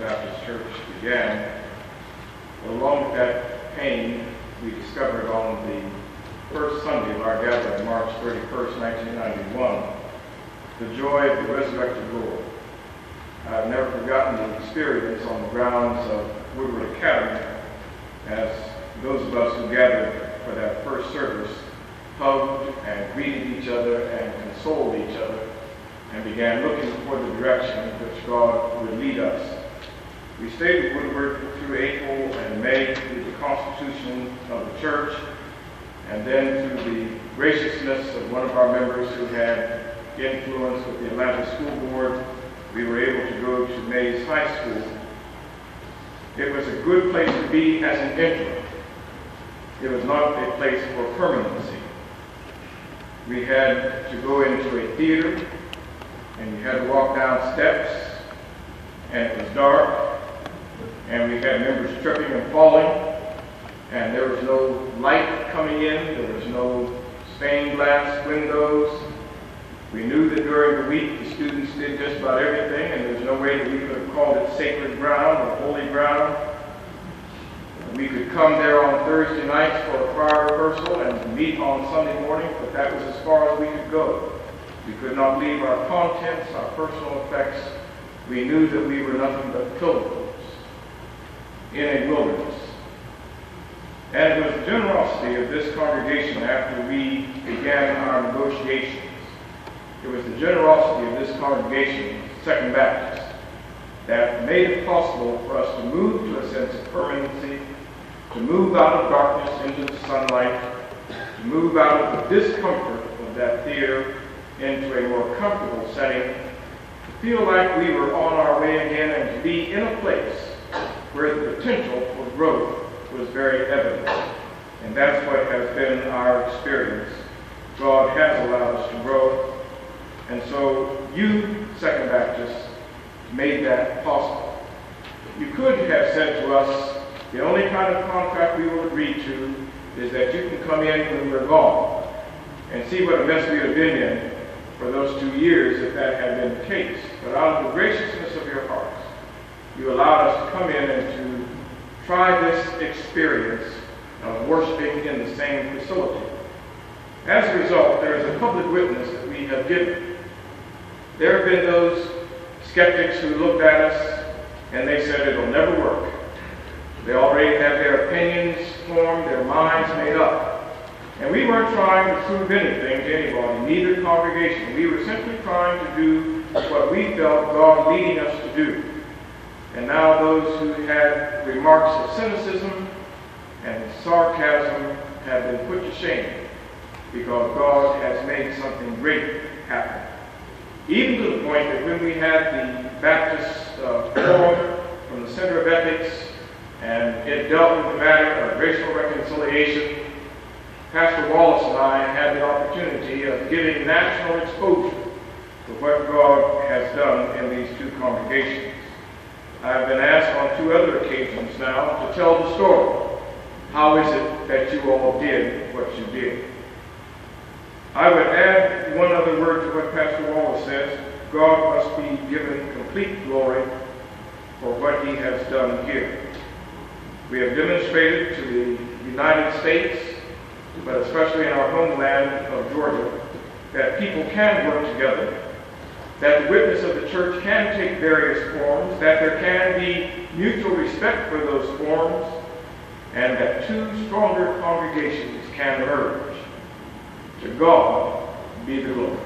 Baptist Church began, along with that pain, we discovered on the first Sunday of our gathering, March 31st, 1991, the joy of the resurrected Lord. I've never forgotten the experience on the grounds of Woodward Academy as those of us who gathered for that first service hugged and greeted each other and consoled each other and began looking for the direction in which God would lead us. We stayed with Woodward through April and May through the constitution of the church, and then through the graciousness of one of our members who had influence with the Atlanta School Board, we were able to go to Mays High School. It was a good place to be as an interim. It was not a place for permanency. We had to go into a theater, and you had to walk down steps, and it was dark, and we had members tripping and falling, and there was no light coming in, there was no stained glass windows. We knew that during the week the students did just about everything, and there's no way that we could have called it sacred ground or holy ground. We could come there on Thursday nights for a choir rehearsal and meet on Sunday morning, but that was as far as we could go. We could not leave our contents, our personal effects. We knew that we were nothing but pilgrims in a wilderness. And it was the generosity of this congregation after we began our negotiations. It was the generosity of this congregation, Second Baptist, that made it possible for us to move to a sense of permanency, to move out of darkness into the sunlight, to move out of the discomfort of that theater into a more comfortable setting, to feel like we were on our way again and to be in a place where the potential for growth was very evident. And that's what has been our experience. God has allowed us to grow. And so you, Second Baptist, made that possible. You could have said to us, the only kind of contract we will agree to is that you can come in when we're gone, and see what a mess we would have been in for those 2 years if that had been the case. But out of the graciousness of your hearts, you allowed us to come in and to try this experience of worshiping in the same facility. As a result, there is a public witness that we have given. There have been those skeptics who looked at us and they said it'll never work. They already had their opinions formed, their minds made up. And we weren't trying to prove anything to anybody, neither congregation. We were simply trying to do what we felt God leading us to do. And now those who had remarks of cynicism and sarcasm have been put to shame, because God has made something great happen. Even to the point that when we had the Baptist forum from the Center of Ethics, and it dealt with the matter of racial reconciliation, Pastor Wallace and I had the opportunity of giving national exposure to what God has done in these two congregations. I've been asked on 2 other occasions now to tell the story. How is it that you all did what you did? I would add one other word to what Pastor Wallace says. God must be given complete glory for what he has done here. We have demonstrated to the United States, but especially in our homeland of Georgia, that people can work together, that the witness of the church can take various forms, that there can be mutual respect for those forms, and that 2 stronger congregations can emerge. To God be the glory.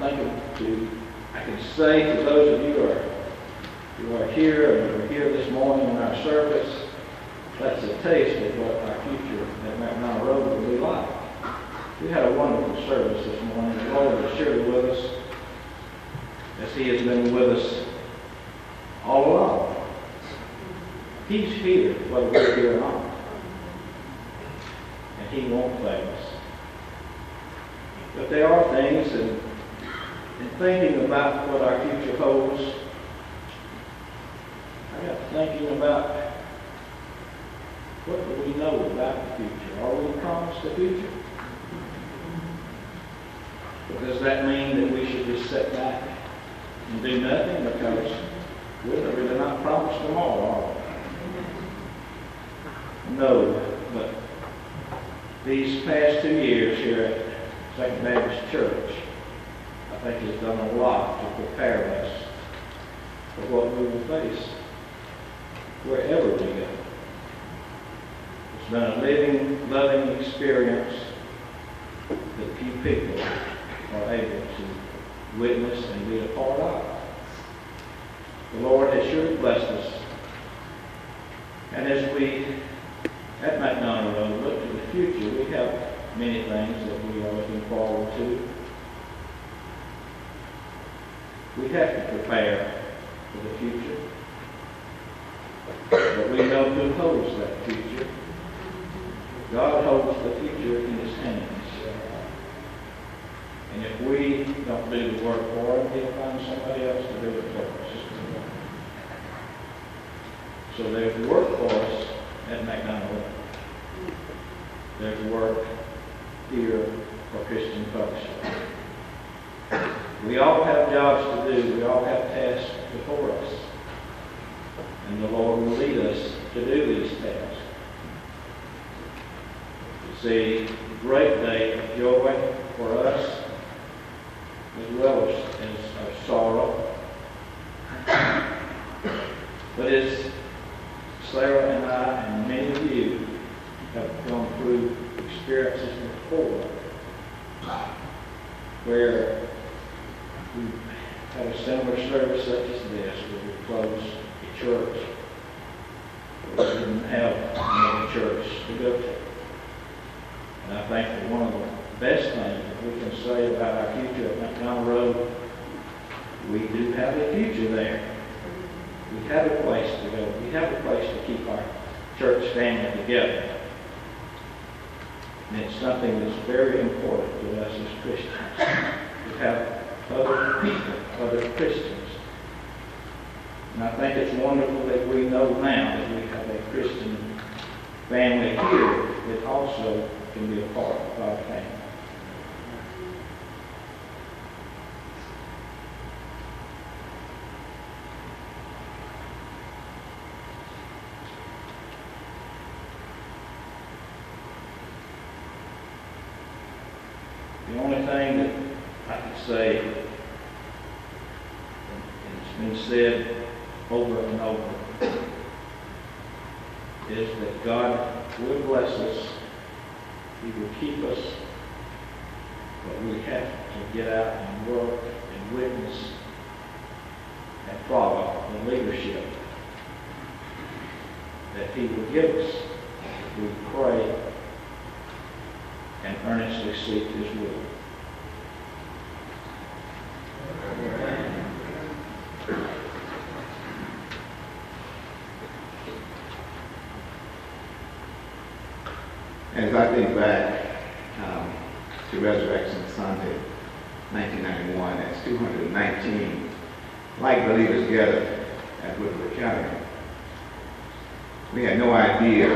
I can say to those of you who are here and who are here this morning in our service, that's a taste of what our future at McDonald Road will be like. We had a wonderful service this morning. The Lord is surely with us, as He has been with us all along. He's here, whether we're here or not. And He won't fail us. But there are things, in thinking about what our future holds, I got thinking about what do we know about the future? Are we promised the future? But does that mean that we should just sit back and do nothing? Because we're really not promised tomorrow, are we? No, but these past 2 years here at Second Baptist Church, I think has done a lot to prepare us for what we will face wherever we go. It's been a living, loving experience that few people are able to witness and be a part of. The Lord has surely blessed us. And as we, at McDonald Road, look to the future, we have many things that we are looking forward to. We have to prepare for the future. But we know who holds that future. God holds the future in His hands. And if we don't do the work for Him, He'll find somebody else to do it for us. So there's work for us at McDonald Road. There's work here for Christian Fellowship. We all have jobs to do. We all have tasks before us. And the Lord will lead us to do these tasks. It's a great day of joy for us, as well as our sorrow. But as Sarah and I and many of you have gone through experiences before, where we had a similar service such as this, where we closed a church, where we didn't have another church to go to. And I think that one of the best things that we can say about our future at McDonald Road, we do have a future there. We have a place to go. We have a place to keep our church family together. And it's something that's very important to us as Christians. We have other people, other Christians. And I think it's wonderful that we know now that we have a Christian family here that also can be a part of our family. The only thing that I could say, and it's been said over and over, is that God will bless us. He will keep us. But we have to get out and work and witness and follow the leadership that He will give us if we pray and earnestly seek His will. As I think back to Resurrection Sunday, 1991, that's 219 like believers gathered at Woodward Academy. We had no idea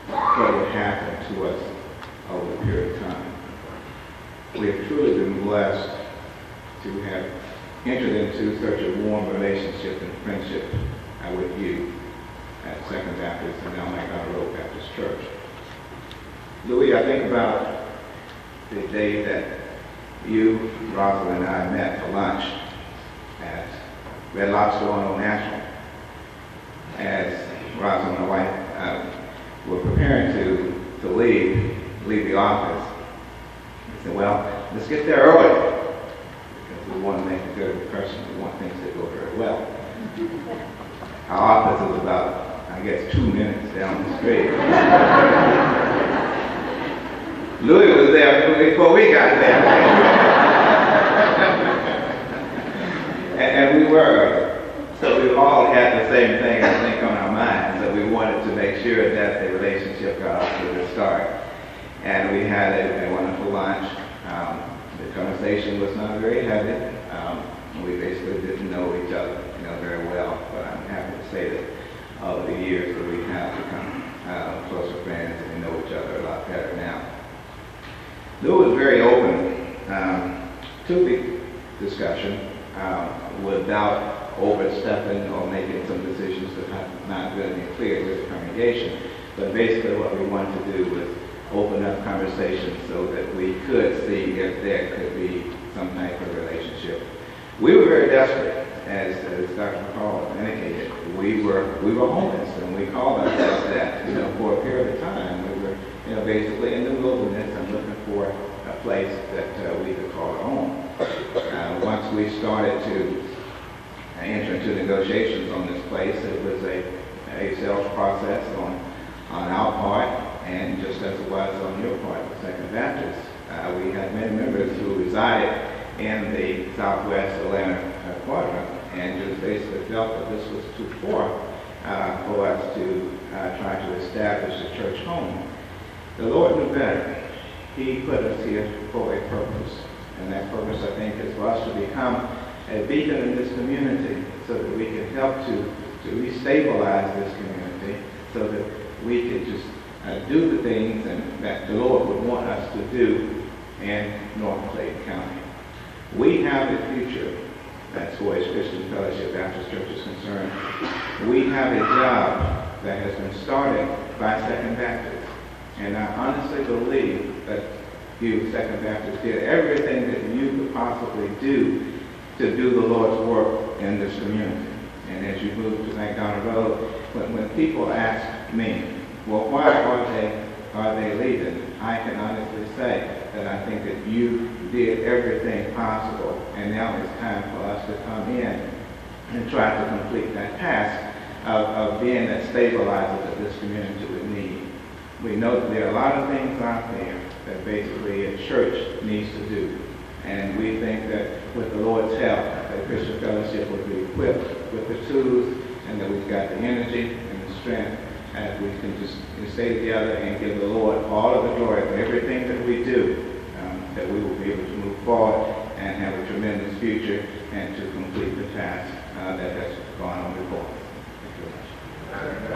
what would happen to us over a period of time. We have truly been blessed to have entered into such a warm relationship and friendship with you at Second Baptist and now McDonald Road Baptist Church. Louis, I think about the day that you, Rosalind, and I met for lunch at Red Lobster on Old National. As Rosalind and my wife were preparing to leave the office, I said, well, let's get there early. office is about, I guess, 2 minutes down the street. Louis was there before we got there. and we were. So we all had the same thing, I think, on our minds. So we wanted to make sure that the relationship got off to a good start. And we had a wonderful lunch. The conversation was not very heavy. We basically didn't know each other, very well. But I'm happy to say that over the years that we have become closer friends and we know each other a lot better now. Lou was very open to the discussion without overstepping or making some decisions that have not really been clear with the congregation. But basically what we wanted to do was open up conversations so that we could see if there could be some type of relationship. We were very desperate, as Dr. McCall indicated. We were homeless, and we called ourselves that, for a period of time. We were, basically in the wilderness and looking for a place that we could call home. Once we started to enter into negotiations on this place, it was a sales process on our part, and just as it was on your part, the Second Baptist. We had many members who resided in the southwest Atlanta quadrant, and just basically felt that this was too far for us to try to establish a church home. The Lord knew better. He put us here for a purpose, and that purpose, I think, is for us to become a beacon in this community so that we can help to restabilize this community so that we can just do the things that the Lord would want us to do in North Clayton County. We have a future as far as Christian Fellowship Baptist Church is concerned. We have a job that has been started by Second Baptist, and I honestly believe that you, Second Baptist, did everything that you could possibly do to do the Lord's work in this community. And as you move to McDonald Road, when people ask me, well, why are they leaving? I can honestly say that I think that you did everything possible, and now it's time for us to come in and try to complete that task of being that stabilizer that this community would need. We know that there are a lot of things out there that basically a church needs to do, and we think that with the Lord's help, that Christian Fellowship will be equipped with the tools, and that we've got the energy and the strength as we can just stay together and give the Lord all of the glory for everything that we do, that we will be able to move forward and have a tremendous future and to complete the task that has gone on before us. Thank you very much.